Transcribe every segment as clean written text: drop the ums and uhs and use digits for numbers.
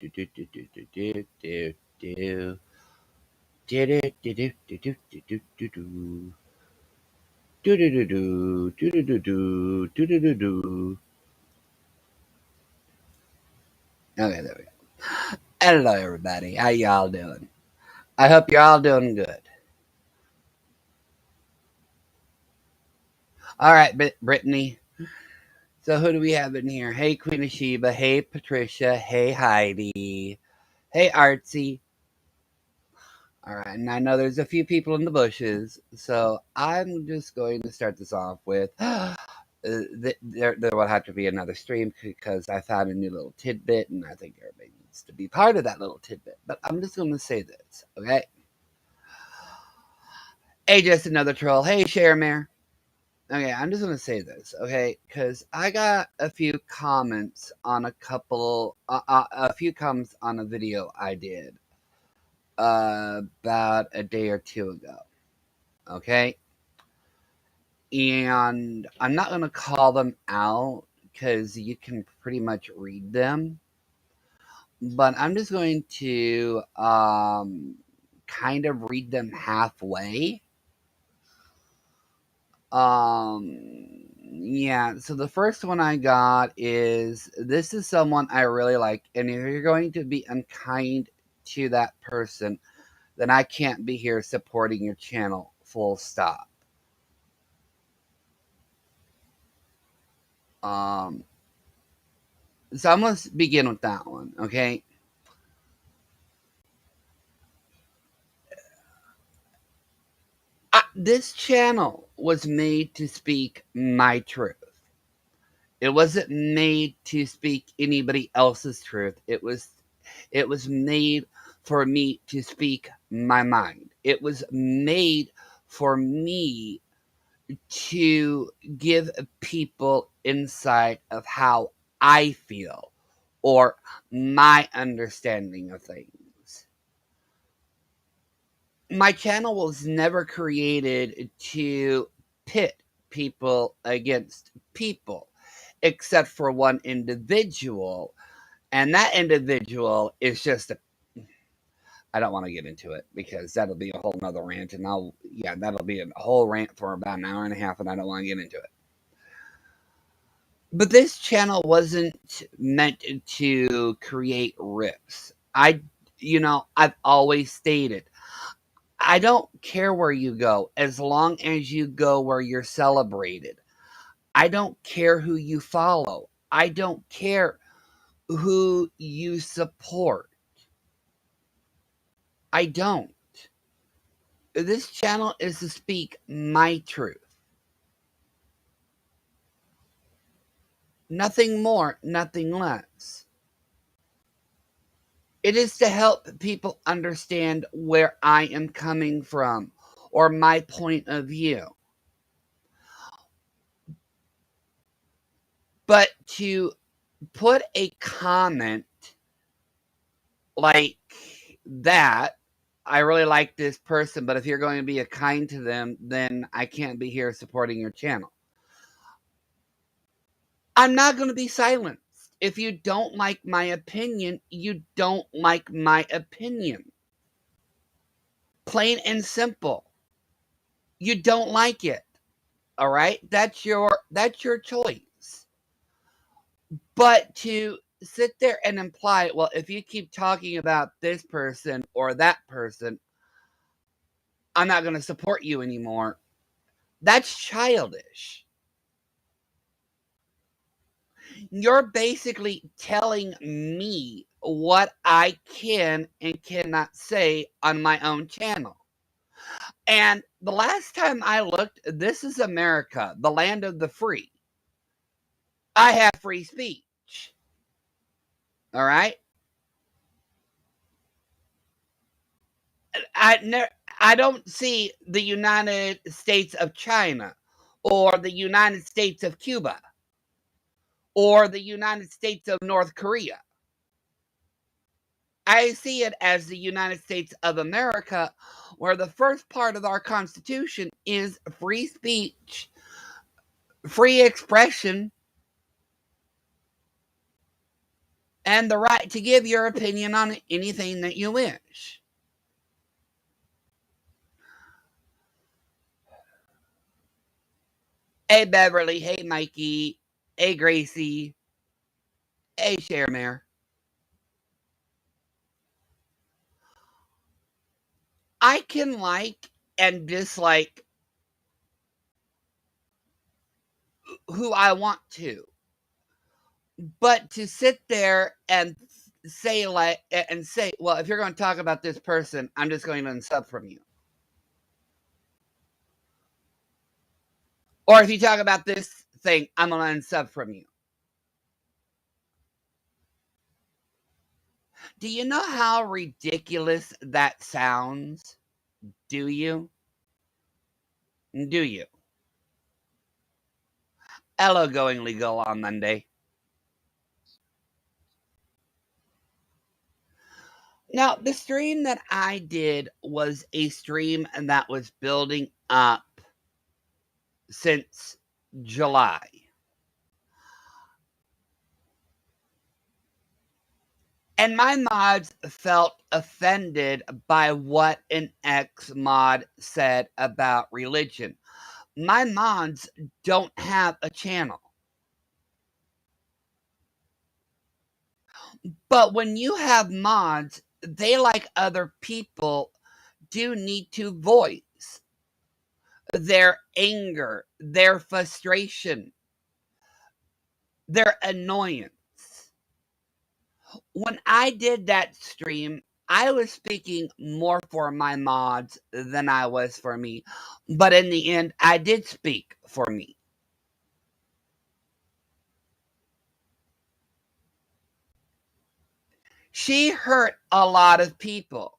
do do do do do do do do. Do do do do do do do do do. Do do do do do do do do do do do do. Okay, there we go. Hello, everybody. How y'all doing? I hope you're all doing good. All right, Brittany. So who do we have in here? Hey, Queen of Sheba. Hey, Patricia. Hey, Heidi. Hey, Artsy. All right, and I know there's a few people in the bushes, so I'm just going to start this off with there will have to be another stream because I found a new little tidbit, and I think everybody needs to be part of that little tidbit. But I'm just going to say this, okay? Hey, just another troll. Hey, Sharemare. Okay, I'm just going to say this, okay? Because I got a few comments on a few comments on a video I did about a day or two ago, okay? And I'm not going to call them out because you can pretty much read them. But I'm just going to kind of read them halfway. Yeah, so the first one I got is this is someone I really like, and if you're going to be unkind to that person, then I can't be here supporting your channel, full stop. So I'm going to begin with that one, okay? This channel was made to speak my truth. It wasn't made to speak anybody else's truth. It was made for me to speak my mind. It was made for me to give people insight of how I feel or my understanding of things. My channel was never created to pit people against people, except for one individual. And that individual is just I don't want to get into it because that'll be a whole nother rant. And that'll be a whole rant for about an hour and a half. And I don't want to get into it. But this channel wasn't meant to create rips. I've always stated, I don't care where you go as long as you go where you're celebrated. I don't care who you follow. I don't care who you support. I don't. This channel is to speak my truth. Nothing more, nothing less. It is to help people understand where I am coming from or my point of view. But to put a comment like that, I really like this person, but if you're going to be kind to them, then I can't be here supporting your channel. I'm not going to be silenced. If you don't like my opinion, you don't like my opinion. Plain and simple. You don't like it. All right? That's your choice. But to sit there and imply, well, if you keep talking about this person or that person, I'm not going to support you anymore. That's childish. You're basically telling me what I can and cannot say on my own channel. And the last time I looked, this is America, the land of the free. I have free speech. All right? I don't see the United States of China or the United States of Cuba or the United States of North Korea. I see it as the United States of America, where the first part of our Constitution is free speech, free expression, and the right to give your opinion on anything that you wish. Hey, Beverly. Hey, Mikey. Hey, Gracie. Hey, Sharemare. I can like and dislike who I want to, but to sit there and say well, if you're going to talk about this person, I'm just going to unsub from you. Or if you talk about this thing, I'm going to unsub from you. Do you know how ridiculous that sounds? Do you? Do you? Hello, Going Legal on Monday. Now, the stream that I did was a stream that was building up since July. And my mods felt offended by what an ex mod said about religion. My mods don't have a channel. But when you have mods, they, like other people, do need to voice their anger, their frustration, their annoyance. When I did that stream, I was speaking more for my mods than I was for me. But in the end, I did speak for me. She hurt a lot of people.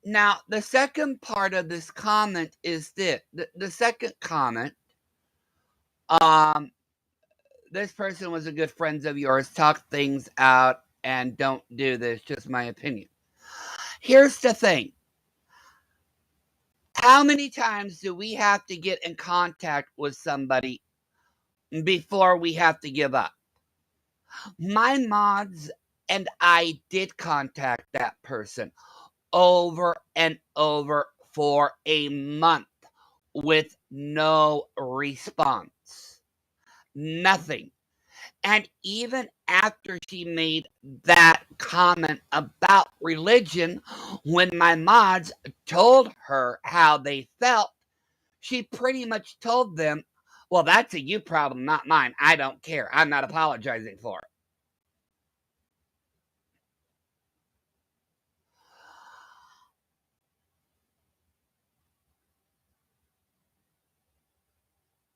Now, the second part of this comment is this. The second comment, this person was a good friend of yours. Talk things out and don't do this. Just my opinion. Here's the thing. How many times do we have to get in contact with somebody before we have to give up? My mods and I did contact that person over and over for a month with no response. Nothing. And even after she made that comment about religion, when my mods told her how they felt, she pretty much told them, well, that's a you problem, not mine. I don't care. I'm not apologizing for it.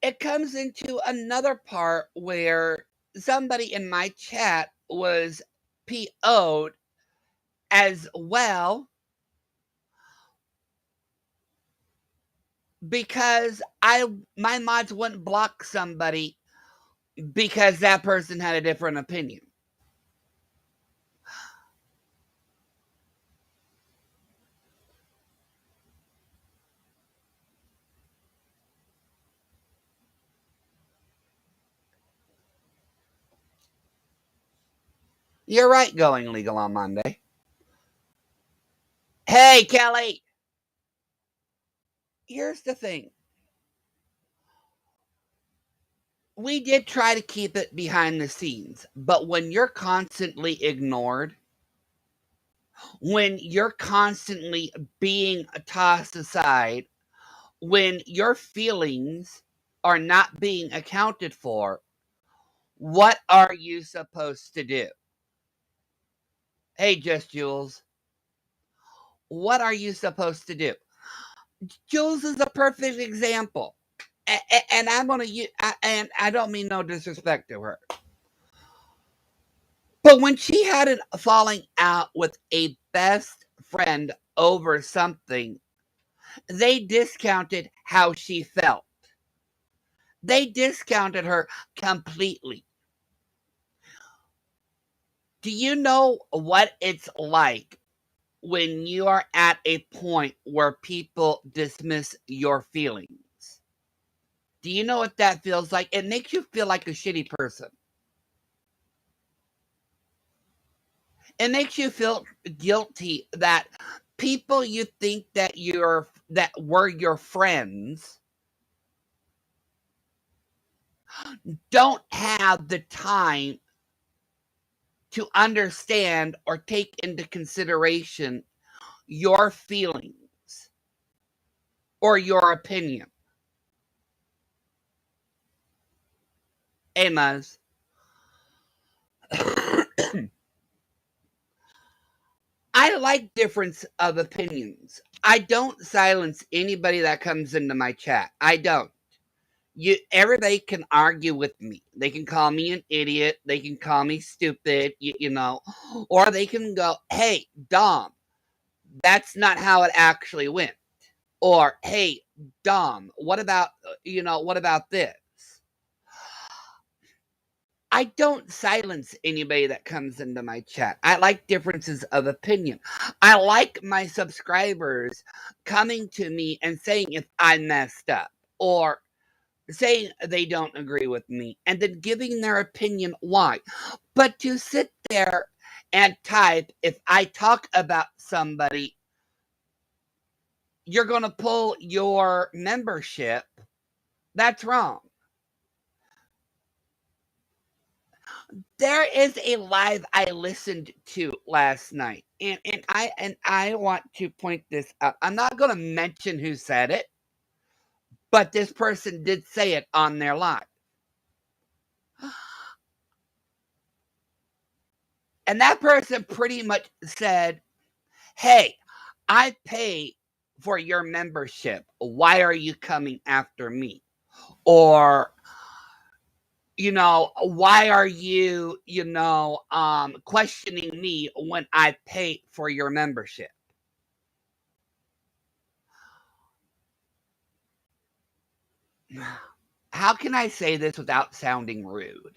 It comes into another part where somebody in my chat was PO'd as well because my mods wouldn't block somebody because that person had a different opinion. You're right, Going Legal on Monday. Hey, Kelly. Here's the thing. We did try to keep it behind the scenes, but when you're constantly ignored, when you're constantly being tossed aside, when your feelings are not being accounted for, what are you supposed to do? Hey, Just Jules. What are you supposed to do? Jules is a perfect example. And I'm going to use, and I don't mean no disrespect to her. But when she had a falling out with a best friend over something, they discounted how she felt. They discounted her completely. Do you know what it's like when you are at a point where people dismiss your feelings? Do you know what that feels like? It makes you feel like a shitty person. It makes you feel guilty that people you think that were your friends don't have the time to understand or take into consideration your feelings or your opinion. Amos, I like difference of opinions. I don't silence anybody that comes into my chat. I don't. Everybody can argue with me. They can call me an idiot. They can call me stupid, or they can go, "Hey, Dom, that's not how it actually went." Or, "Hey, Dom, what about this?" I don't silence anybody that comes into my chat. I like differences of opinion. I like my subscribers coming to me and saying if I messed up or saying they don't agree with me and then giving their opinion why. But to sit there and type, if I talk about somebody, you're going to pull your membership, that's wrong. There is a live I listened to last night, and I want to point this out. I'm not going to mention who said it, but this person did say it on their live. And that person pretty much said, "Hey, I pay for your membership. Why are you coming after me?" Or, why are you, questioning me when I pay for your membership? How can I say this without sounding rude?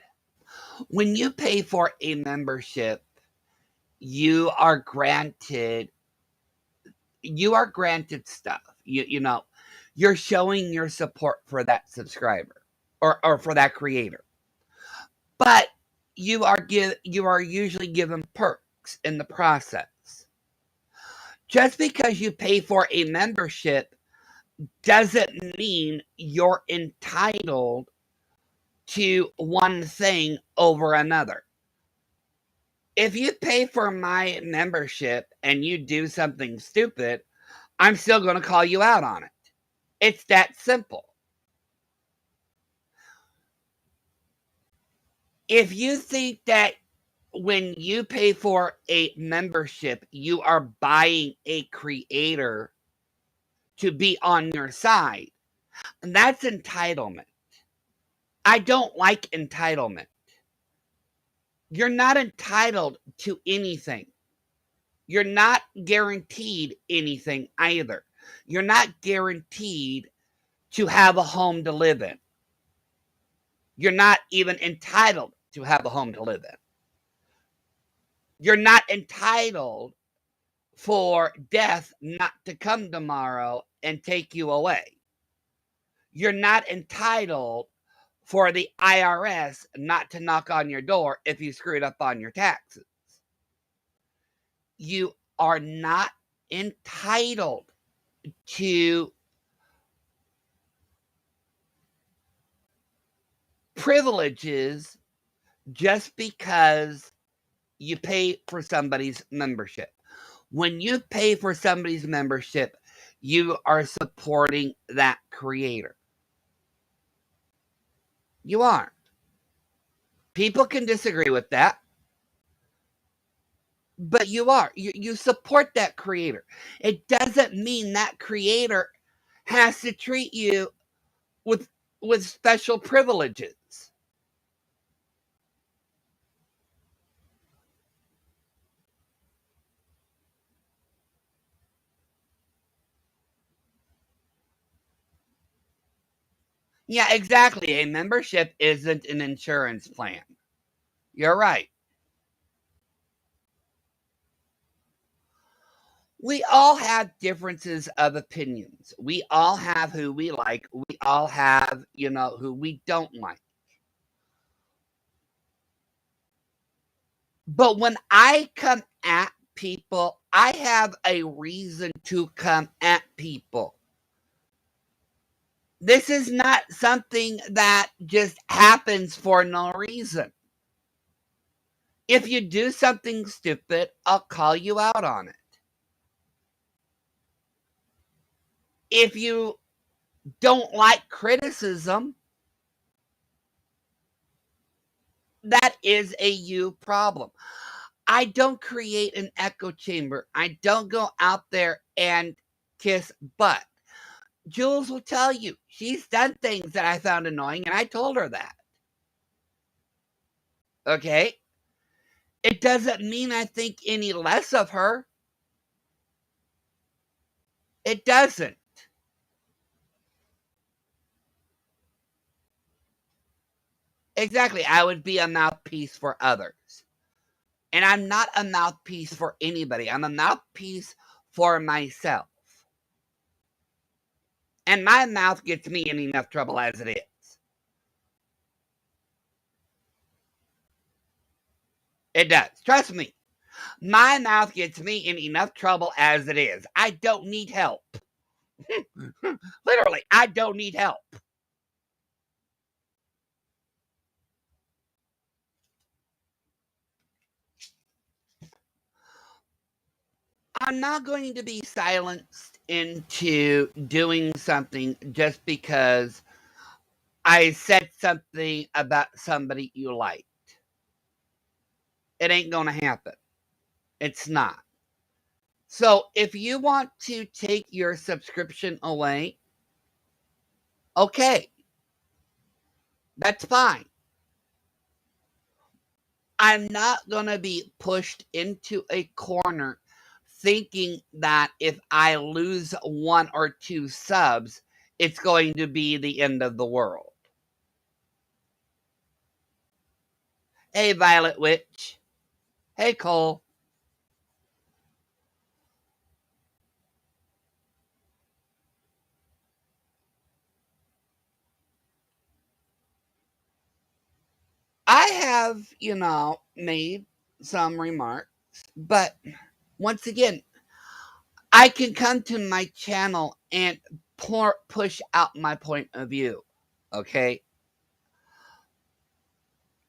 When you pay for a membership, you are granted stuff. You're showing your support for that subscriber or for that creator. But you are usually given perks in the process. Just because you pay for a membership doesn't mean you're entitled to one thing over another. If you pay for my membership and you do something stupid, I'm still going to call you out on it. It's that simple. If you think that when you pay for a membership, you are buying a creator to be on your side, and that's entitlement. I don't like entitlement. You're not entitled to anything. You're not guaranteed anything either. You're not guaranteed to have a home to live in. You're not even entitled to have a home to live in. You're not entitled for death not to come tomorrow and take you away. You're not entitled for the IRS not to knock on your door if you screwed up on your taxes. You are not entitled to privileges just because you pay for somebody's membership. When you pay for somebody's membership, you are supporting that creator. You aren't. People can disagree with that, but you are. You support that creator. It doesn't mean that creator has to treat you with special privileges. Yeah, exactly. A membership isn't an insurance plan. You're right. We all have differences of opinions. We all have who we like. We all have, who we don't like. But when I come at people, I have a reason to come at people. This is not something that just happens for no reason. If you do something stupid, I'll call you out on it. If you don't like criticism, that is a you problem. I don't create an echo chamber. I don't go out there and kiss butt. Jules will tell you she's done things that I found annoying, and I told her that. Okay? It doesn't mean I think any less of her. It doesn't. Exactly. I would be a mouthpiece for others. And I'm not a mouthpiece for anybody. I'm a mouthpiece for myself. And my mouth gets me in enough trouble as it is. It does. Trust me. My mouth gets me in enough trouble as it is. I don't need help. Literally, I don't need help. I'm not going to be silenced into doing something just because I said something about somebody you liked. It ain't going to happen. It's not. So if you want to take your subscription away, okay, that's fine. I'm not going to be pushed into a corner thinking that if I lose 1 or 2 subs, it's going to be the end of the world. Hey, Violet Witch. Hey, Cole. I have, made some remarks, but once again, I can come to my channel and push out my point of view. Okay?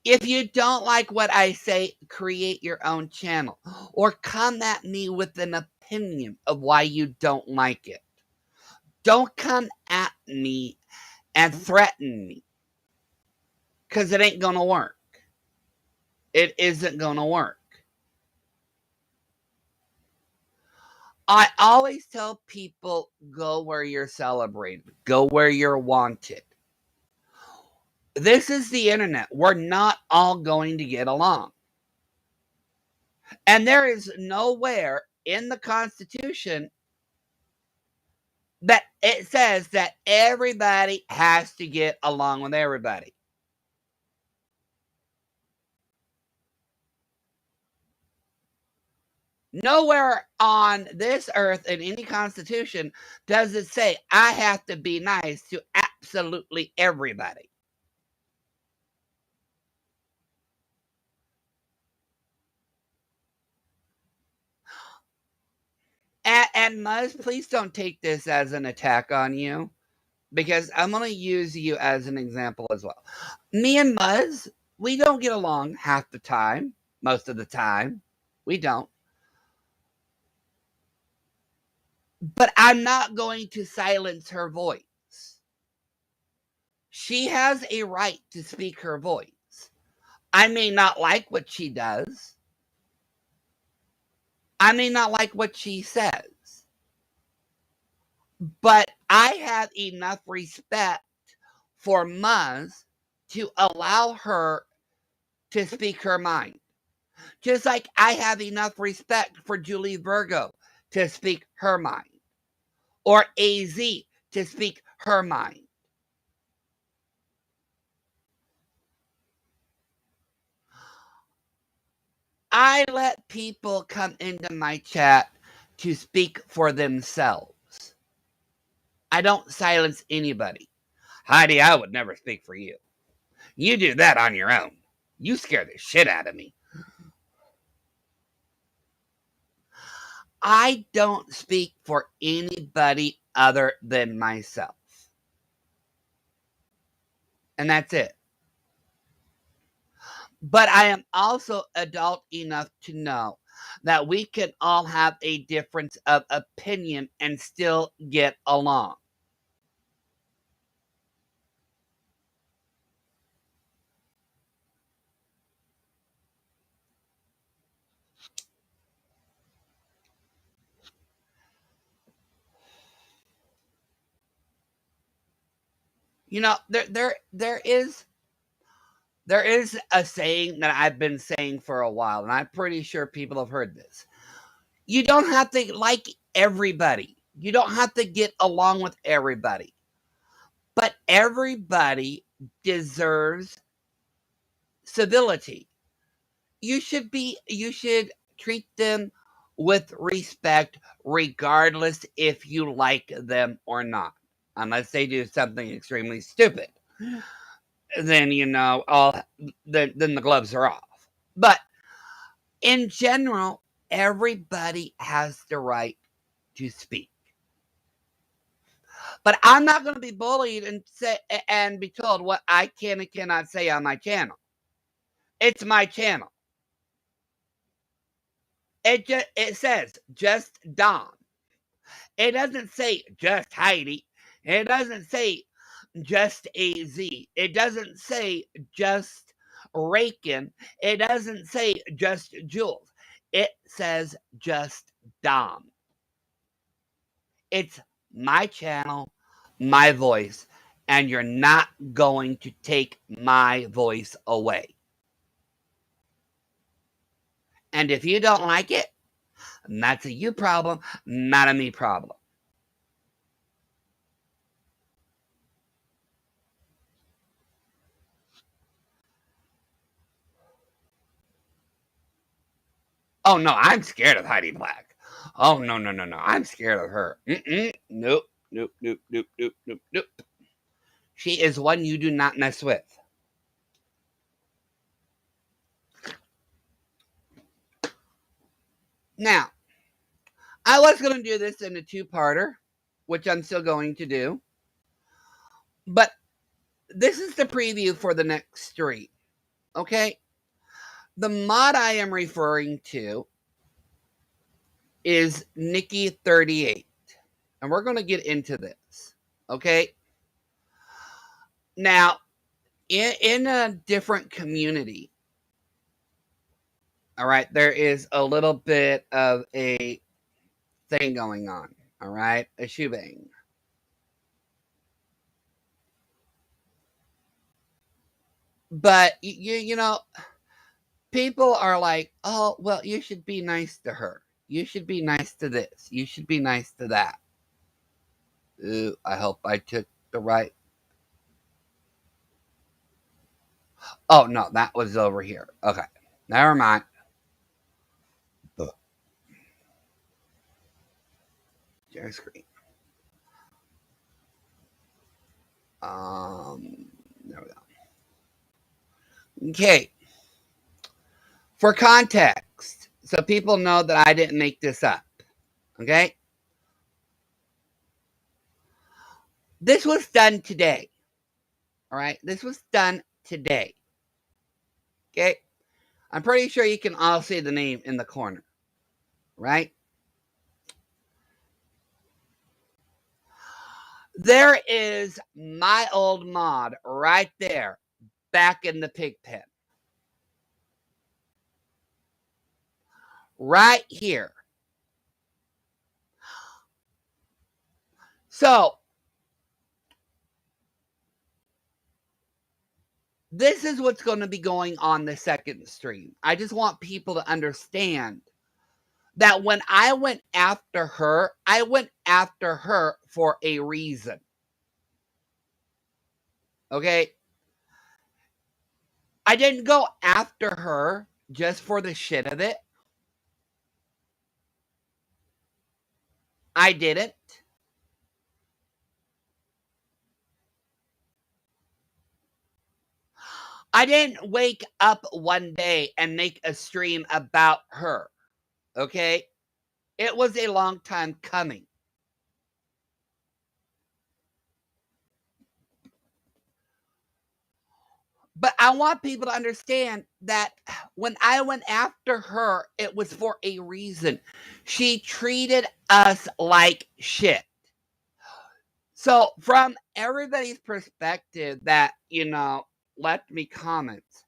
If you don't like what I say, create your own channel or come at me with an opinion of why you don't like it. Don't come at me and threaten me because it ain't going to work. It isn't going to work. I always tell people go where you're celebrated, go where you're wanted. This is the internet. We're not all going to get along. And there is nowhere in the Constitution that it says that everybody has to get along with everybody. Nowhere on this earth in any constitution does it say I have to be nice to absolutely everybody. And Muzz, please don't take this as an attack on you because I'm going to use you as an example as well. Me and Muzz, we don't get along half the time, most of the time. We don't. But I'm not going to silence her voice. She has a right to speak her voice. I may not like what she does. I may not like what she says. But I have enough respect for Muzz to allow her to speak her mind. Just like I have enough respect for Julie Virgo to speak her mind. Or AZ to speak her mind. I let people come into my chat to speak for themselves. I don't silence anybody. Heidi, I would never speak for you. You do that on your own. You scare the shit out of me. I don't speak for anybody other than myself. And that's it. But I am also adult enough to know that we can all have a difference of opinion and still get along. You know, there is a saying that I've been saying for a while, and I'm pretty sure people have heard this. You don't have to like everybody. You don't have to get along with everybody. But everybody deserves civility. You should treat them with respect regardless if you like them or not. Unless they do something extremely stupid. Then all then the gloves are off. But in general, everybody has the right to speak. But I'm not going to be bullied and be told what I can and cannot say on my channel. It's my channel. It says just Dom. It doesn't say just Heidi. It doesn't say just AZ. It doesn't say just Rakin. It doesn't say just Jules. It says just Dom. It's my channel, my voice, and you're not going to take my voice away. And if you don't like it, that's a you problem, not a me problem. Oh no, I'm scared of Heidi Black. Oh no, no, no, no. I'm scared of her. Nope, nope, nope, nope, nope, nope, nope. She is one you do not mess with. Now, I was going to do this in a two-parter, which I'm still going to do. But this is the preview for the next stream. Okay? The mod I am referring to is Nikki38. And we're going to get into this. Okay? Now, in a different community, all right, there is a little bit of a thing going on. All right? A shoebang. But, you know, people are like, oh, well, you should be nice to her. You should be nice to this. You should be nice to that. Ooh, I hope I took the right. Oh, no, that was over here. Okay. Never mind. Share screen. There we go. Okay. For context, so people know that I didn't make this up. Okay. This was done today. All right. This was done today. Okay. I'm pretty sure you can all see the name in the corner. Right. There is my old mod right there, back in the pig pen. Right here. So, this is what's going to be going on the second stream. I just want people to understand that when I went after her for a reason. Okay? I didn't go after her just for the shit of it. I didn't. I didn't wake up one day and make a stream about her. Okay? It was a long time coming. But I want people to understand that when I went after her, it was for a reason. She treated us like shit. So, from everybody's perspective that, left me comments,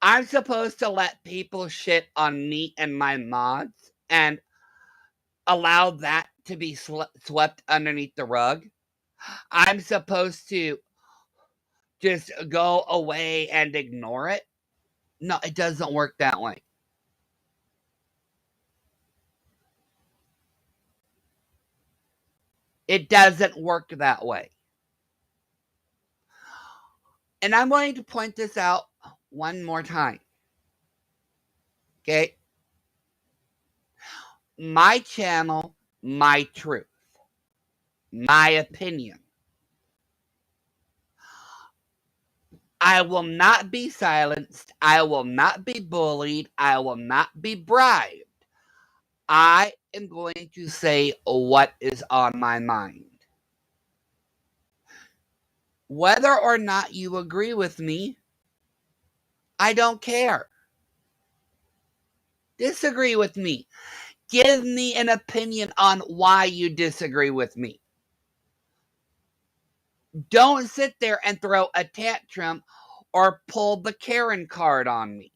I'm supposed to let people shit on me and my mods and allow that to be swept underneath the rug. I'm supposed to just go away and ignore it. No, it doesn't work that way. It doesn't work that way. And I'm going to point this out one more time. Okay? My channel, my truth, my opinion. I will not be silenced. I will not be bullied. I will not be bribed. I am going to say what is on my mind. Whether or not you agree with me, I don't care. Disagree with me. Give me an opinion on why you disagree with me. Don't sit there and throw a tantrum or pull the Karen card on me.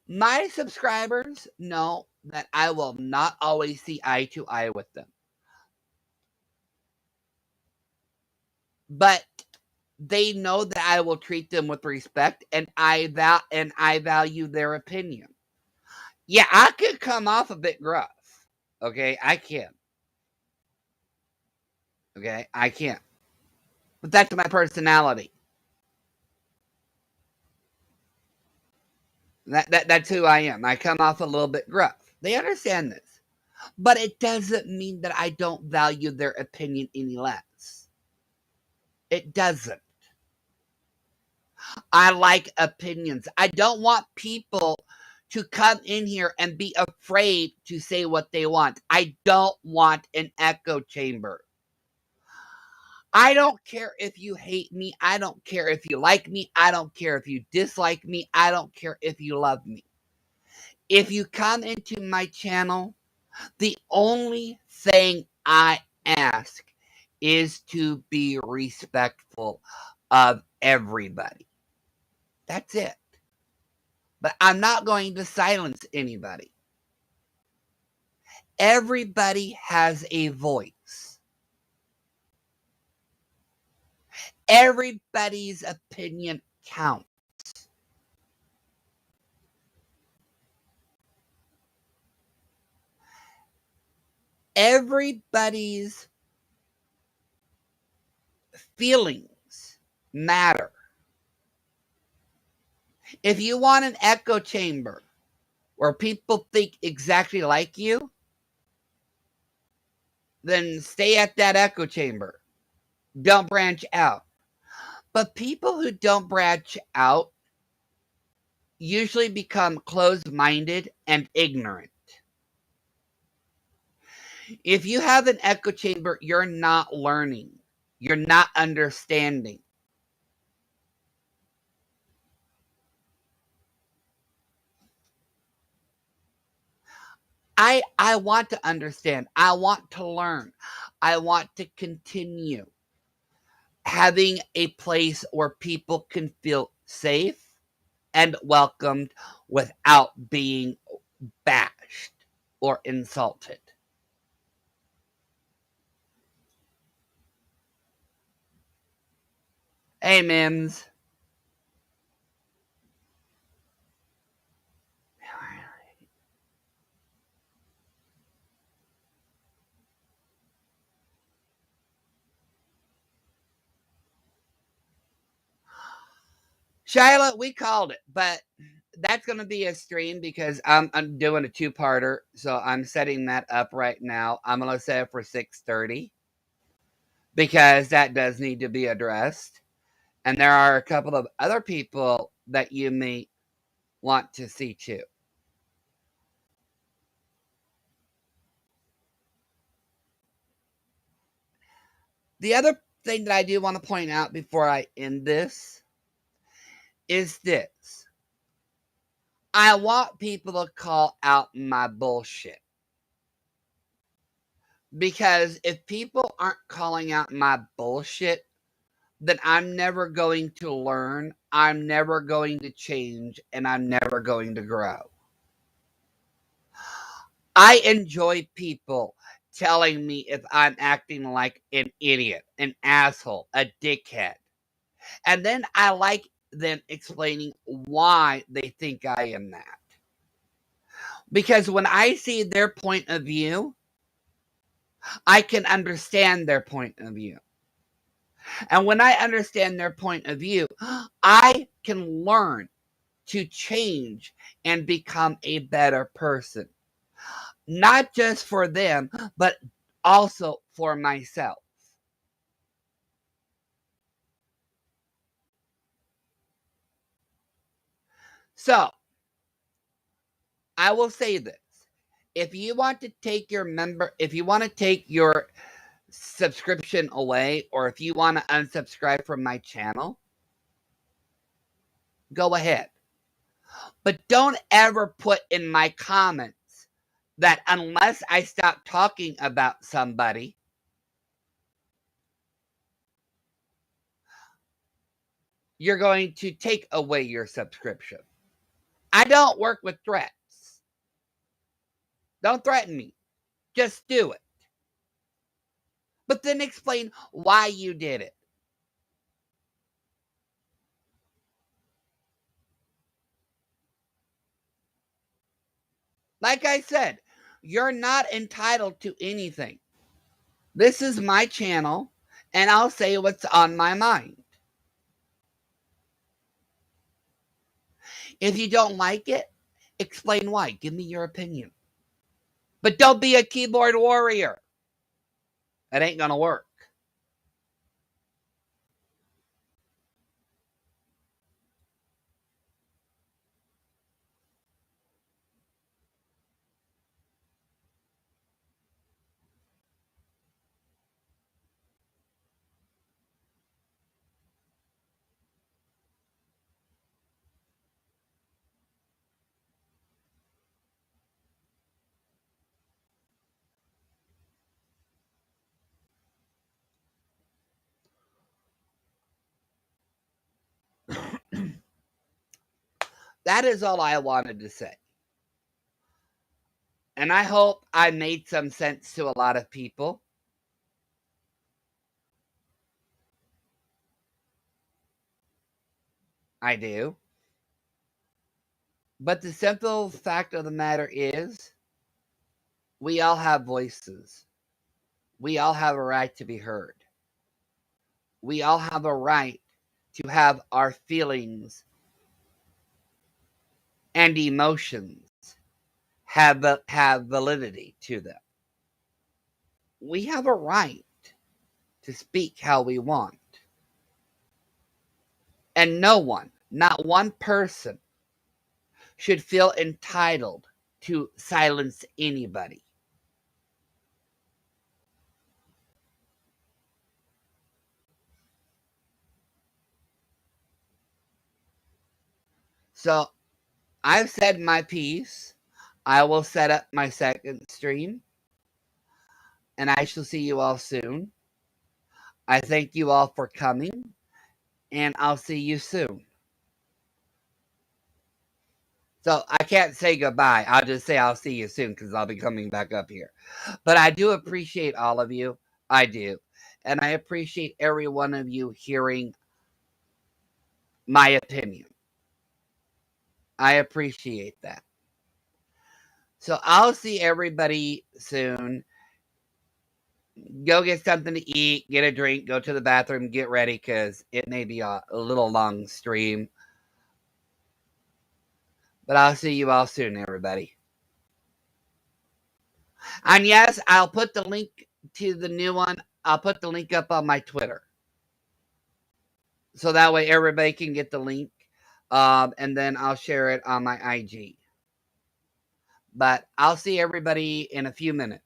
My subscribers know that I will not always see eye to eye with them. But they know that I will treat them with respect, and I value their opinion. Yeah, I could come off a bit gruff. Okay, I can. Okay, I can. But that's my personality. That's who I am. I come off a little bit gruff. They understand this. But it doesn't mean that I don't value their opinion any less. It doesn't. I like opinions. I don't want people to come in here and be afraid to say what they want. I don't want an echo chamber. I don't care if you hate me. I don't care if you like me. I don't care if you dislike me. I don't care if you love me. If you come into my channel, the only thing I ask is to be respectful of everybody. That's it. But I'm not going to silence anybody. Everybody has a voice. Everybody's opinion counts. Everybody's feelings matter. If you want an echo chamber where people think exactly like you, then stay at that echo chamber. Don't branch out. But people who don't branch out usually become closed-minded and ignorant. If you have an echo chamber, you're not learning. You're not understanding. I want to understand. I want to learn. I want to continue having a place where people can feel safe and welcomed without being bashed or insulted. Hey, Mims. Shiloh, we called it, but that's going to be a stream because I'm doing a two-parter, so I'm setting that up right now. I'm going to set it for 6:30 because that does need to be addressed. And there are a couple of other people that you may want to see too. The other thing that I do want to point out before I end this is this. I want people to call out my bullshit. Because if people aren't calling out my bullshit, then I'm never going to learn, I'm never going to change, and I'm never going to grow. I enjoy people telling me if I'm acting like an idiot, an asshole, a dickhead. And then I like them explaining why they think I am that. Because when I see their point of view, I can understand their point of view. And when I understand their point of view, I can learn to change and become a better person. Not just for them, but also for myself. So, I will say this. If you want to take if you want to take your subscription away, or if you want to unsubscribe from my channel, go ahead. But don't ever put in my comments that unless I stop talking about somebody, you're going to take away your subscription. I don't work with threats. Don't threaten me. Just do it. But then explain why you did it. Like I said, you're not entitled to anything. This is my channel, and I'll say what's on my mind. If you don't like it, explain why. Give me your opinion. But don't be a keyboard warrior. It ain't going to work. That is all I wanted to say. And I hope I made some sense to a lot of people. I do. But the simple fact of the matter is, we all have voices. We all have a right to be heard. We all have a right to have our feelings and emotions have validity to them. We have a right to speak how we want. And no one, not one person, should feel entitled to silence anybody. So I've said my piece. I will set up my second stream, and I shall see you all soon. I thank you all for coming, and I'll see you soon. So I can't say goodbye. I'll just say I'll see you soon because I'll be coming back up here. But I do appreciate all of you. I do. And I appreciate every one of you hearing my opinion. I appreciate that. So I'll see everybody soon. Go get something to eat, get a drink, go to the bathroom, get ready because it may be a little long stream. But I'll see you all soon, everybody. And yes, I'll put the link to the new one. I'll put the link up on my Twitter. So that way everybody can get the link. and then I'll share it on my IG. But I'll see everybody in a few minutes.